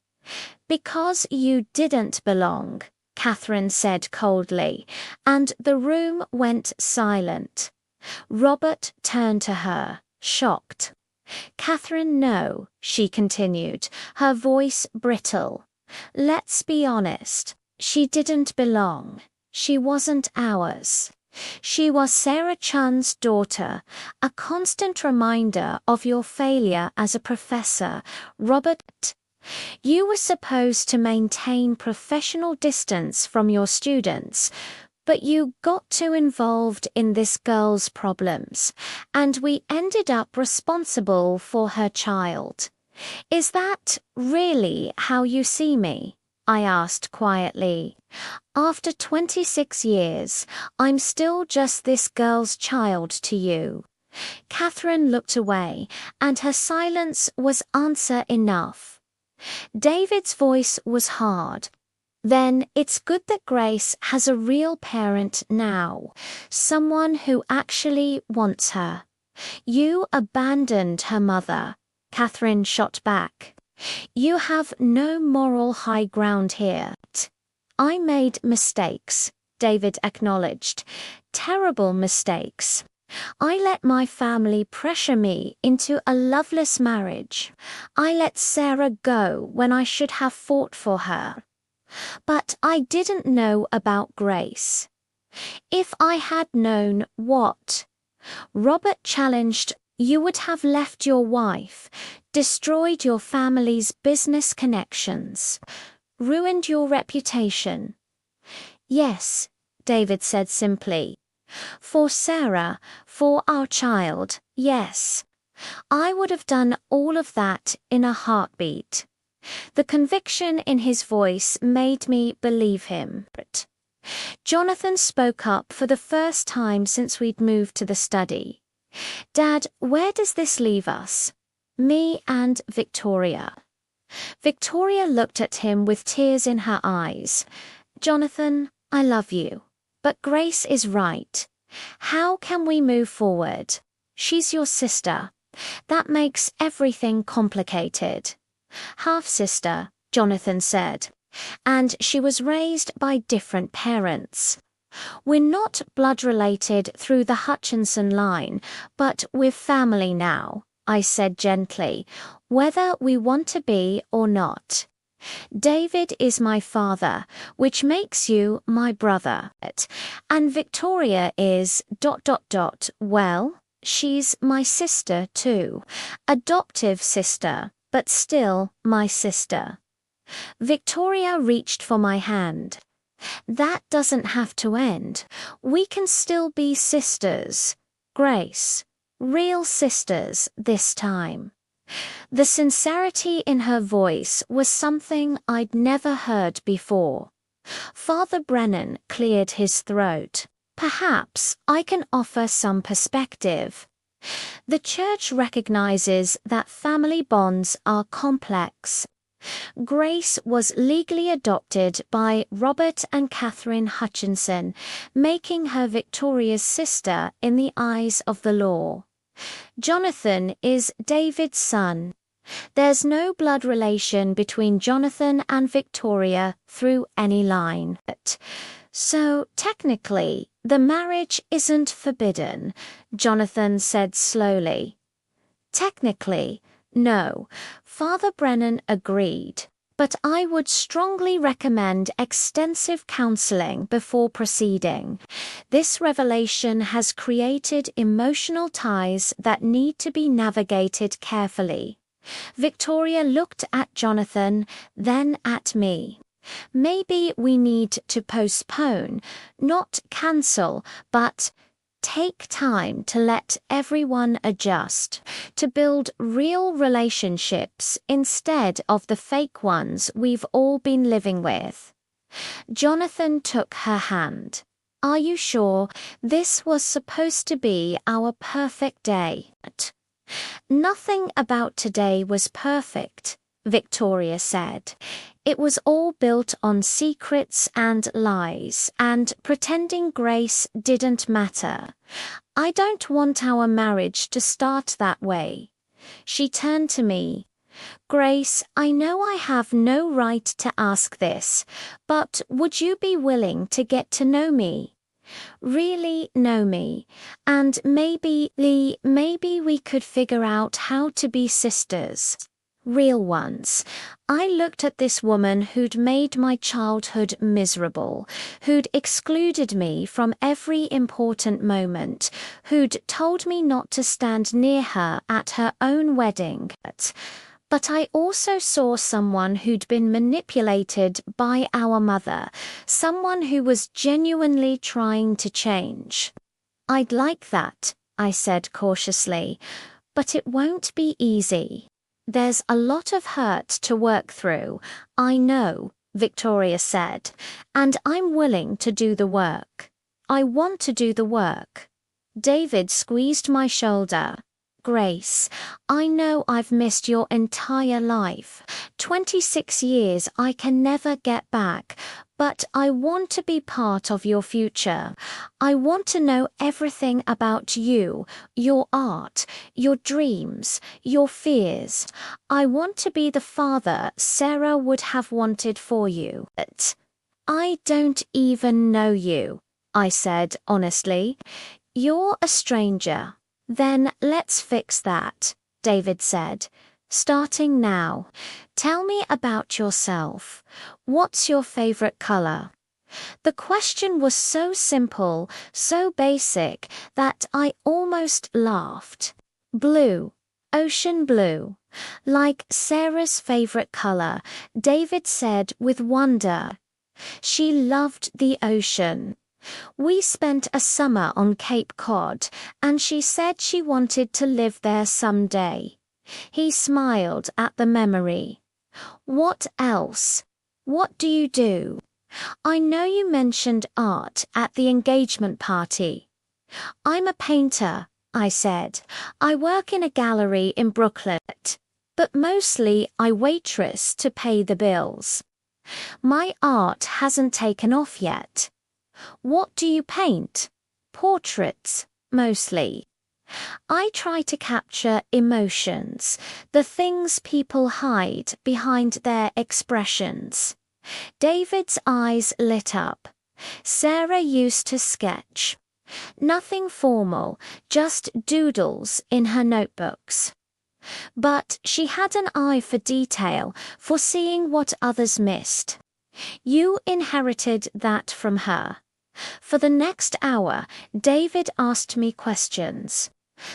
Because you didn't belong, Catherine said coldly, and the room went silent. Robert turned to her, shocked. Catherine, no, she continued, her voice brittle. Let's be honest. She didn't belong. She wasn't ours. She was Sarah Chun's daughter, a constant reminder of your failure as a professor. Robert, you were supposed to maintain professional distance from your students, but you got too involved in this girl's problems, and we ended up responsible for her child. Is that really how you see me? I asked quietly. After 26 years, I'm still just this girl's child to you. Catherine looked away, and her silence was answer enough. David's voice was hard. Then it's good that Grace has a real parent now, someone who actually wants her. You abandoned her mother, Catherine shot back. You have no moral high ground here. I made mistakes, David acknowledged. Terrible mistakes. I let my family pressure me into a loveless marriage. I let Sarah go when I should have fought for her. But I didn't know about Grace. If I had known what? Robert challenged. You would have left your wife, destroyed your family's business connections, ruined your reputation. Yes, David said simply. For Sarah, for our child, yes. I would have done all of that in a heartbeat. The conviction in his voice made me believe him. Jonathan spoke up for the first time since we'd moved to the study. Dad, where does this leave us? Me and Victoria. Victoria looked at him with tears in her eyes. Jonathan, I love you. But Grace is right. How can we move forward? She's your sister. That makes everything complicated. Half-sister, Jonathan said. And she was raised by different parents. We're not blood-related through the Hutchinson line, but we're family now, I said gently, whether we want to be or not. David is my father, which makes you my brother. And Victoria is ... Well, she's my sister too. Adoptive sister, but still my sister. Victoria reached for my hand. That doesn't have to end. We can still be sisters. Grace. Real sisters this time. The sincerity in her voice was something I'd never heard before. Father Brennan cleared his throat. Perhaps I can offer some perspective. The church recognizes that family bonds are complex. Grace was legally adopted by Robert and Catherine Hutchinson, making her Victoria's sister in the eyes of the law. Jonathan is David's son. There's no blood relation between Jonathan and Victoria through any line. So, technically, the marriage isn't forbidden, Jonathan said slowly. Technically, no. Father Brennan agreed, but I would strongly recommend extensive counseling before proceeding. This revelation has created emotional ties that need to be navigated carefully. Victoria looked at Jonathan, then at me. Maybe we need to postpone, not cancel, but take time to let everyone adjust, to build real relationships instead of the fake ones we've all been living with. Jonathan took her hand. Are you sure this was supposed to be our perfect day? Nothing about today was perfect, Victoria said. It was all built on secrets and lies, and pretending grace didn't matter. I don't want our marriage to start that way. She turned to me. Grace, I know I have no right to ask this, but would you be willing to get to know me? Really know me, and maybe we could figure out how to be sisters. Real ones. I looked at this woman who'd made my childhood miserable, who'd excluded me from every important moment, who'd told me not to stand near her at her own wedding. But I also saw someone who'd been manipulated by our mother, someone who was genuinely trying to change. I'd like that, I said cautiously, but it won't be easy. There's a lot of hurt to work through, I know, Victoria said, and I'm willing to do the work. I want to do the work. David squeezed my shoulder. Grace, I know I've missed your entire life. 26 years I can never get back, but I want to be part of your future. I want to know everything about you, your art, your dreams, your fears. I want to be the father Sarah would have wanted for you. But I don't even know you, I said honestly. You're a stranger. Then let's fix that, David said. Starting now, tell me about yourself. What's your favorite color? The question was so simple, so basic, that I almost laughed. Blue, ocean blue. Like Sarah's favorite color, David said with wonder. She loved the ocean. We spent a summer on Cape Cod, and she said she wanted to live there someday. He smiled at the memory. What else? What do you do? I know you mentioned art at the engagement party. I'm a painter, I said. I work in a gallery in Brooklyn, but mostly I waitress to pay the bills. My art hasn't taken off yet. What do you paint? Portraits, mostly. I try to capture emotions, the things people hide behind their expressions. David's eyes lit up. Sarah used to sketch. Nothing formal, just doodles in her notebooks. But she had an eye for detail, for seeing what others missed. You inherited that from her. For the next hour, David asked me questions.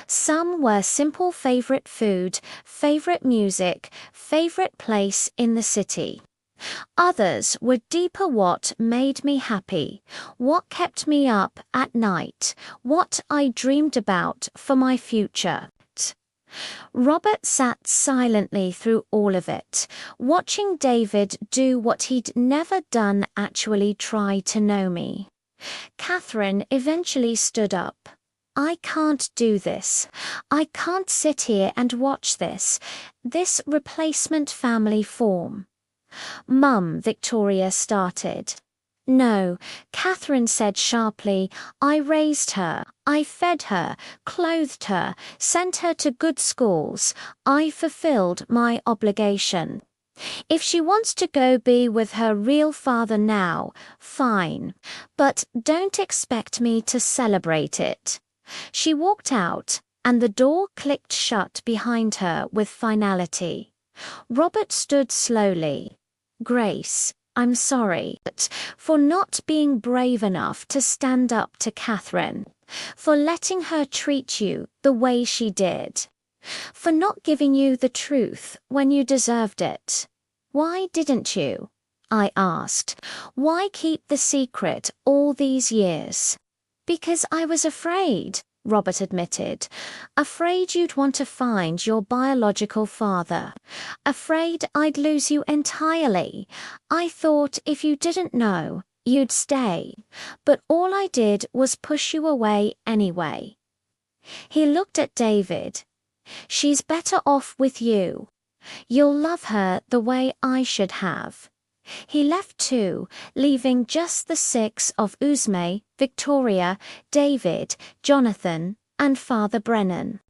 Some were simple favorite food, favorite music, favorite place in the city. Others were deeper: what made me happy, what kept me up at night, what I dreamed about for my future. Robert sat silently through all of it, watching David do what he'd never done: actually try to know me. Catherine eventually stood up. I can't do this. I can't sit here and watch this replacement family form. Mum, Victoria started. No, Catherine said sharply. I raised her. I fed her, clothed her, sent her to good schools. I fulfilled my obligation. If she wants to go be with her real father now, fine. But don't expect me to celebrate it. She walked out, and the door clicked shut behind her with finality. Robert stood slowly. Grace, I'm sorry for not being brave enough to stand up to Catherine, for letting her treat you the way she did, for not giving you the truth when you deserved it. Why didn't you? I asked. Why keep the secret all these years? Because I was afraid, Robert admitted. Afraid you'd want to find your biological father. Afraid I'd lose you entirely. I thought if you didn't know, you'd stay. But all I did was push you away anyway. He looked at David. She's better off with you. You'll love her the way I should have. He left too, leaving just the 6 of Uzme, Victoria, David, Jonathan, and Father Brennan.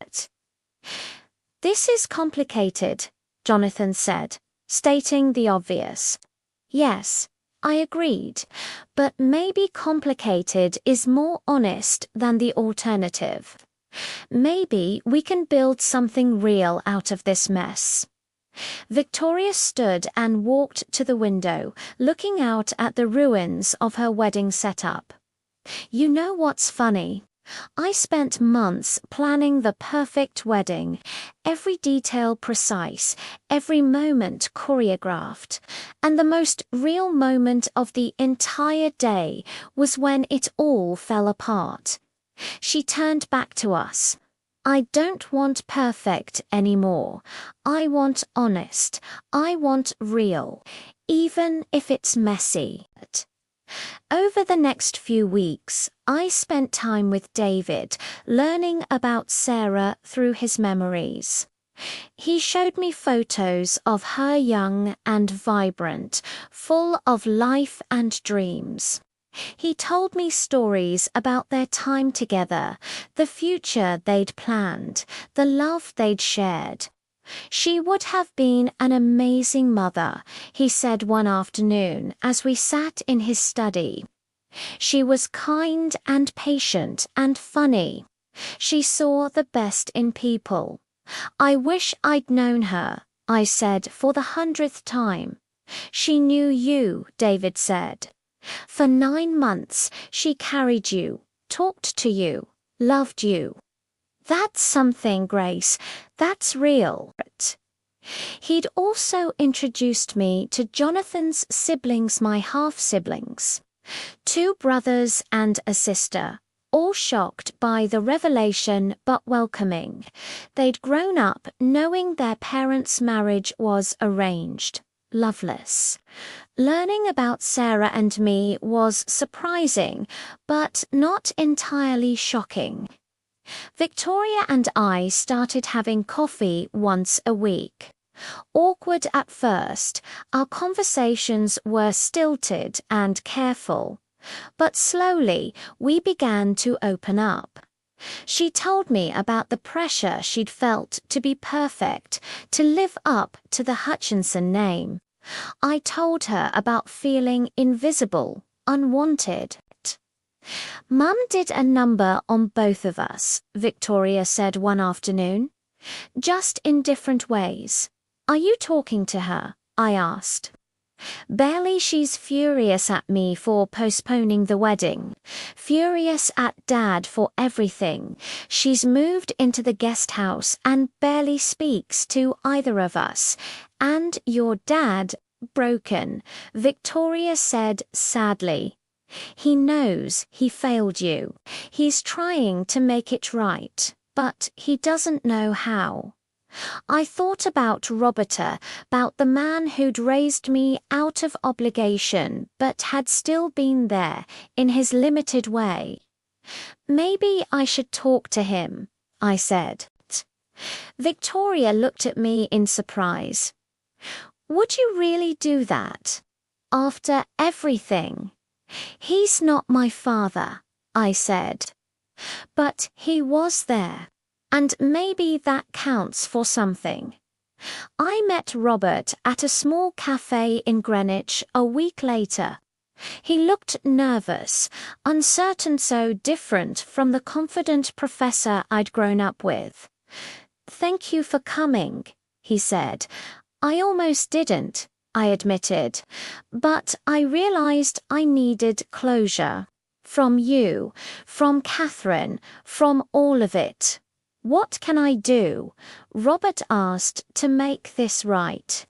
This is complicated, Jonathan said, stating the obvious. Yes, I agreed, but maybe complicated is more honest than the alternative. Maybe we can build something real out of this mess. Victoria stood and walked to the window, looking out at the ruins of her wedding setup. You know what's funny? I spent months planning the perfect wedding, every detail precise, every moment choreographed, and the most real moment of the entire day was when it all fell apart. She turned back to us. I don't want perfect anymore. I want honest. I want real, even if it's messy. Over the next few weeks, I spent time with David, learning about Sarah through his memories. He showed me photos of her young and vibrant, full of life and dreams. He told me stories about their time together, the future they'd planned, the love they'd shared. She would have been an amazing mother, he said one afternoon as we sat in his study. She was kind and patient and funny. She saw the best in people. I wish I'd known her, I said for the 100th time. She knew you, David said. For 9 months, she carried you, talked to you, loved you. That's something, Grace. That's real. He'd also introduced me to Jonathan's siblings, my half-siblings. 2 brothers and a sister, all shocked by the revelation but welcoming. They'd grown up knowing their parents' marriage was arranged. Loveless. Learning about Sarah and me was surprising, but not entirely shocking. Victoria and I started having coffee once a week. Awkward at first, our conversations were stilted and careful, but slowly we began to open up. She told me about the pressure she'd felt to be perfect, to live up to the Hutchinson name. I told her about feeling invisible, unwanted. Mum did a number on both of us, Victoria said one afternoon. Just in different ways. Are you talking to her? I asked. Barely. She's furious at me for postponing the wedding. Furious at Dad for everything. She's moved into the guest house and barely speaks to either of us. And your dad, broken, Victoria said sadly. He knows he failed you. He's trying to make it right, but he doesn't know how. I thought about Roberta, about the man who'd raised me out of obligation but had still been there in his limited way. Maybe I should talk to him, I said. Victoria looked at me in surprise. Would you really do that? After everything? He's not my father, I said. But he was there. And maybe that counts for something. I met Robert at a small cafe in Greenwich a week later. He looked nervous, uncertain, so different from the confident professor I'd grown up with. Thank you for coming, he said. I almost didn't, I admitted, but I realized I needed closure. From you, from Catherine, from all of it. What can I do, Robert asked, to make this right?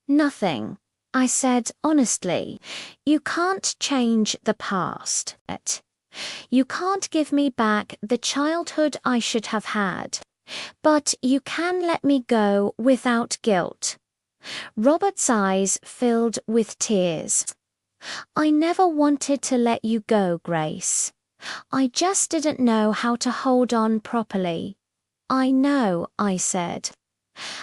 Nothing, I said honestly. You can't change the past. You can't give me back the childhood I should have had. But you can let me go without guilt. Robert's eyes filled with tears. I never wanted to let you go, Grace. I just didn't know how to hold on properly. I know, I said.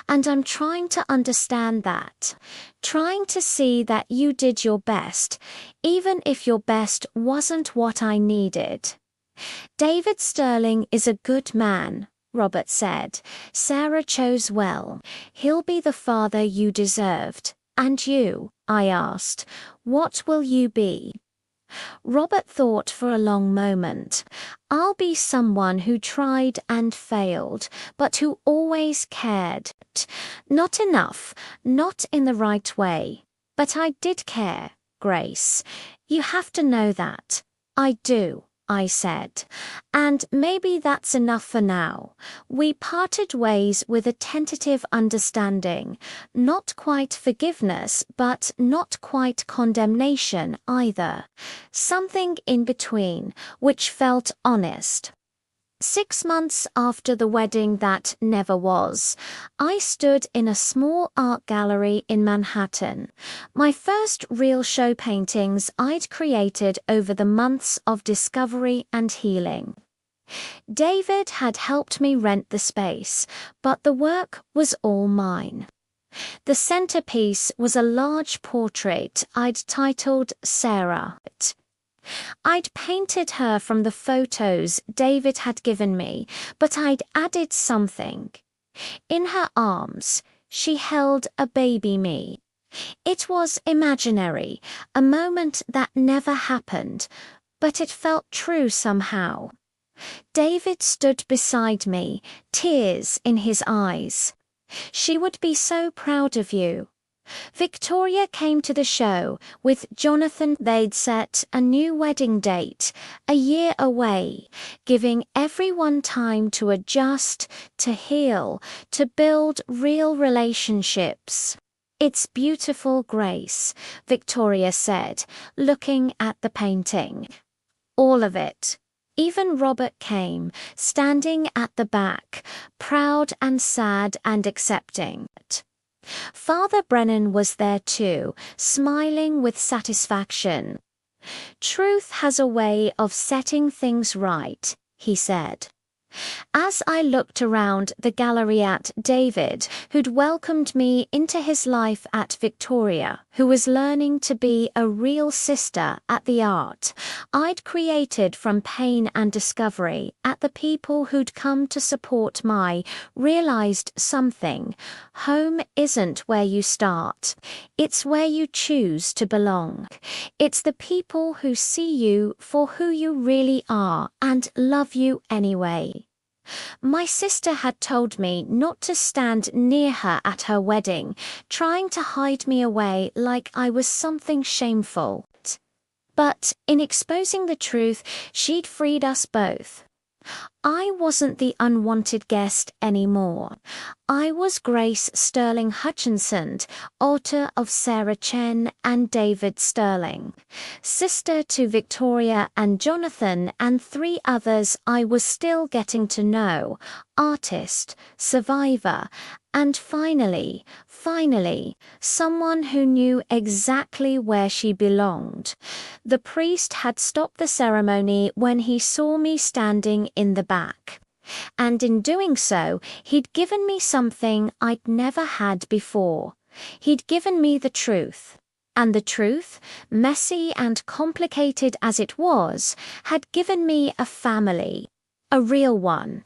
And I'm trying to understand that. Trying to see that you did your best, even if your best wasn't what I needed. David Sterling is a good man, Robert said. Sarah chose well. He'll be the father you deserved. And you, I asked, what will you be? Robert thought for a long moment. I'll be someone who tried and failed, but who always cared. Not enough, not in the right way. But I did care, Grace. You have to know that. I do, I said. And maybe that's enough for now. We parted ways with a tentative understanding. Not quite forgiveness, but not quite condemnation either. Something in between, which felt honest. 6 months after the wedding that never was, I stood in a small art gallery in Manhattan. My first real show paintings I'd created over the months of discovery and healing. David had helped me rent the space, but the work was all mine. The centerpiece was a large portrait I'd titled Sarah. I'd painted her from the photos David had given me, but I'd added something. In her arms, she held a baby me. It was imaginary, a moment that never happened, but it felt true somehow. David stood beside me, tears in his eyes. She would be so proud of you. Victoria came to the show with Jonathan. They'd set a new wedding date, a year away, giving everyone time to adjust, to heal, to build real relationships. It's beautiful, Grace, Victoria said, looking at the painting. All of it. Even Robert came, standing at the back, proud and sad and accepting. Father Brennan was there too, smiling with satisfaction. Truth has a way of setting things right, he said. As I looked around the gallery at David, who'd welcomed me into his life at Victoria, who was learning to be a real sister at the art I'd created from pain and discovery, at the people who'd come to support realized something. Home isn't where you start. It's where you choose to belong. It's the people who see you for who you really are and love you anyway. My sister had told me not to stand near her at her wedding, trying to hide me away like I was something shameful. But in exposing the truth, she'd freed us both. I wasn't the unwanted guest anymore. I was Grace Sterling Hutchinson, author of Sarah Chen and David Sterling, sister to Victoria and Jonathan and 3 others I was still getting to know, artist, survivor, and finally, someone who knew exactly where she belonged. The priest had stopped the ceremony when he saw me standing in the back. And in doing so, he'd given me something I'd never had before. He'd given me the truth. And the truth, messy and complicated as it was, had given me a family. A real one.